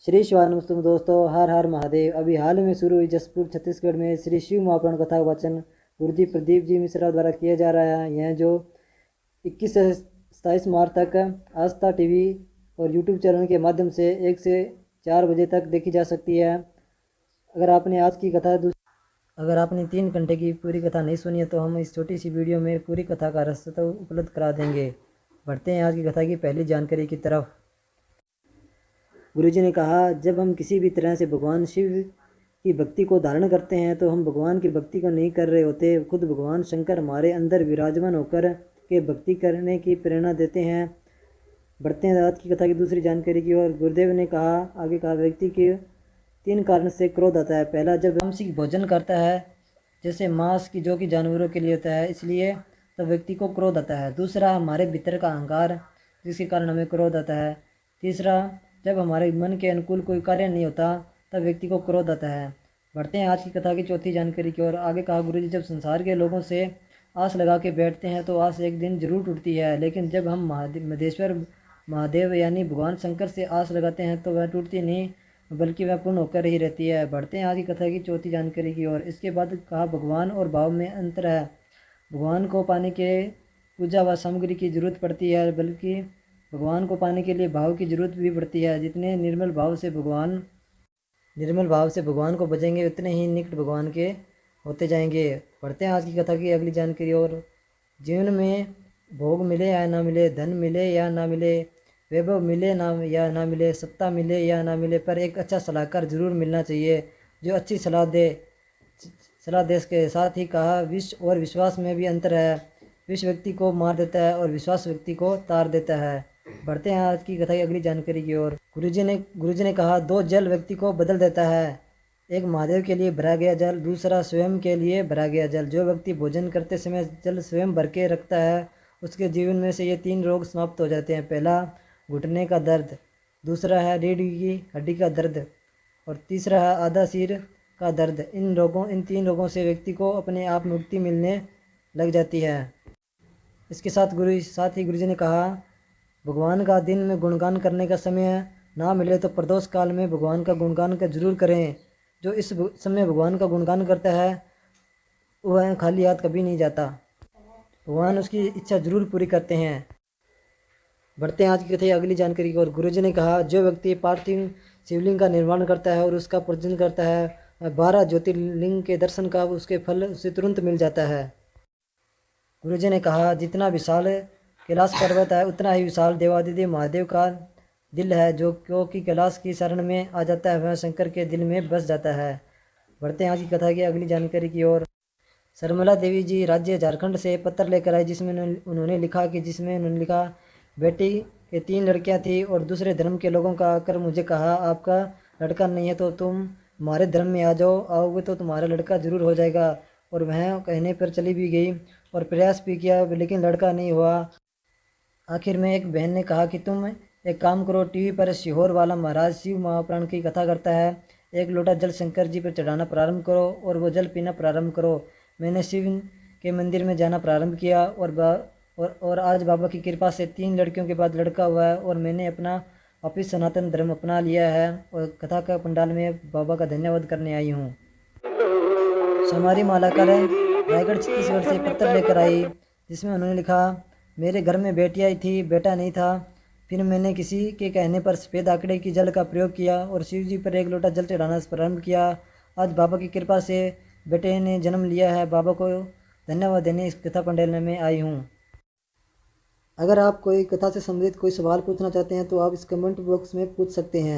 श्री शिवानमस्तुम दोस्तों, हर हर महादेव। अभी हाल में शुरू हुई जसपुर छत्तीसगढ़ में श्री शिव महापुराण कथा का वाचन गुरुजी प्रदीप जी मिश्रा द्वारा किया जा रहा है। यह जो 21 से 27 मार्च तक आस्था टीवी और यूट्यूब चैनल के माध्यम से 1 से 4 बजे तक देखी जा सकती है। अगर आपने आज की कथा अगर आपने 3 घंटे की पूरी कथा नहीं सुनी है तो हम इस छोटी सी वीडियो में पूरी कथा का रसद उपलब्ध करा देंगे। बढ़ते हैं आज की कथा की पहली जानकारी की तरफ। गुरुजी ने कहा, जब हम किसी भी तरह से भगवान शिव की भक्ति को धारण करते हैं तो हम भगवान की भक्ति को नहीं कर रहे होते। खुद भगवान शंकर हमारे अंदर विराजमान होकर के भक्ति करने की प्रेरणा देते हैं। बढ़ते हैं आज की कथा की दूसरी जानकारी की ओर। गुरुदेव ने कहा, आगे कहा, व्यक्ति के 3 कारण से क्रोध आता है। पहला, जब मांसिक भोजन करता है, जैसे मांस की जो कि जानवरों के लिए होता है, इसलिए तो व्यक्ति को क्रोध आता है। दूसरा, हमारे भीतर का अहंकार, जिसके कारण हमें क्रोध आता है। तीसरा, जब हमारे मन के अनुकूल कोई कार्य नहीं होता तब व्यक्ति को क्रोध आता है। बढ़ते हैं आज की कथा की चौथी जानकारी की ओर। आगे कहा, गुरुजी, जब संसार के लोगों से आस लगा के बैठते हैं तो आस एक दिन जरूर टूटती है, लेकिन जब हम महेश्वर महादेव यानी भगवान शंकर से आस लगाते हैं तो वह टूटती नहीं बल्कि वह पूर्ण होकर ही रहती है। बढ़ते हैं आज की कथा की चौथी जानकारी की ओर। इसके बाद कहा, भगवान और भाव में अंतर है। भगवान को पाने के पूजा व सामग्री की जरूरत पड़ती है, बल्कि भगवान को पाने के लिए भाव की जरूरत भी पड़ती है। जितने निर्मल भाव से भगवान को भजेंगे उतने ही निकट भगवान के होते जाएंगे। पढ़ते हैं आज की कथा की अगली जानकारी और। जीवन में भोग मिले या ना मिले, धन मिले या ना मिले, वैभव मिले या ना मिले, सत्ता मिले या ना मिले, पर एक अच्छा सलाहकार जरूर मिलना चाहिए जो अच्छी सलाह दे के साथ ही कहा, विष और विश्वास में भी अंतर है। विष व्यक्ति को मार देता है और विश्वास व्यक्ति को तार देता है। बढ़ते हैं आज की कथा की अगली जानकारी की ओर। गुरुजी ने कहा, 2 जल व्यक्ति को बदल देता है। एक महादेव के लिए भरा गया जल, दूसरा स्वयं के लिए भरा गया जल। जो व्यक्ति भोजन करते समय जल स्वयं भर के रखता है उसके जीवन में से ये 3 रोग समाप्त हो जाते हैं। पहला, घुटने का दर्द, दूसरा है रीढ़ की हड्डी का दर्द और तीसरा है आधा सिर का दर्द। इन 3 रोगों से व्यक्ति को अपने आप मुक्ति मिलने लग जाती है। इसके साथ ही गुरुजी ने कहा, भगवान का दिन में गुणगान करने का समय ना मिले तो प्रदोष काल में भगवान का गुणगान का जरूर करें। जो इस समय भगवान का गुणगान करता है वह खाली हाथ कभी नहीं जाता, भगवान उसकी इच्छा जरूर पूरी करते हैं। बढ़ते हैं आज की कथा अगली जानकारी की ओर। गुरुजी ने कहा, जो व्यक्ति पार्थिव शिवलिंग का निर्माण करता है और उसका पूजन करता है, 12 ज्योतिर्लिंग के दर्शन का उसके फल उसे तुरंत मिल जाता है। गुरुजी ने कहा, जितना विशाल कैलाश पर्वत है उतना ही विशाल देवादिदेव महादेव का दिल है। जो क्योंकि कैलाश की शरण में आ जाता है वह शंकर के दिल में बस जाता है। बढ़ते हैं आज की कथा की अगली जानकारी की ओर। शर्मिला देवी जी राज्य झारखंड से पत्र लेकर आए जिसमें उन्होंने लिखा, बेटी के 3 लड़कियां थी और दूसरे धर्म के लोगों का आकर मुझे कहा, आपका लड़का नहीं है तो तुम हमारे धर्म में आ जाओ, आओगे तो तुम्हारा लड़का जरूर हो जाएगा। और वह कहने पर चली भी गई और प्रयास भी किया लेकिन लड़का नहीं हुआ। आखिर में एक बहन ने कहा कि तुम एक काम करो, टीवी पर सीहोर वाला महाराज शिव महापुराण की कथा करता है, 1 लोटा जल शंकर जी पर चढ़ाना प्रारंभ करो और वो जल पीना प्रारंभ करो। मैंने शिव के मंदिर में जाना प्रारंभ किया और आज बाबा की कृपा से 3 लड़कियों के बाद लड़का हुआ है और मैंने अपना वापिस सनातन धर्म अपना लिया है और कथा का पंडाल में बाबा का धन्यवाद करने आई हूँ। समारी मालाकर रायगढ़ छत्तीसगढ़ से पत्र लेकर आई जिसमें उन्होंने लिखा, मेरे घर में बेटियाँ थी, बेटा नहीं था। फिर मैंने किसी के कहने पर सफ़ेद आंकड़े की जल का प्रयोग किया और शिव जी पर 1 लोटा जल चढ़ाना प्रारंभ किया। आज बाबा की कृपा से बेटे ने जन्म लिया है। बाबा को धन्यवाद देने इस कथा पंडाल में आई हूँ। अगर आप कोई कथा से संबंधित कोई सवाल पूछना चाहते हैं तो आप इस कमेंट बॉक्स में पूछ सकते हैं।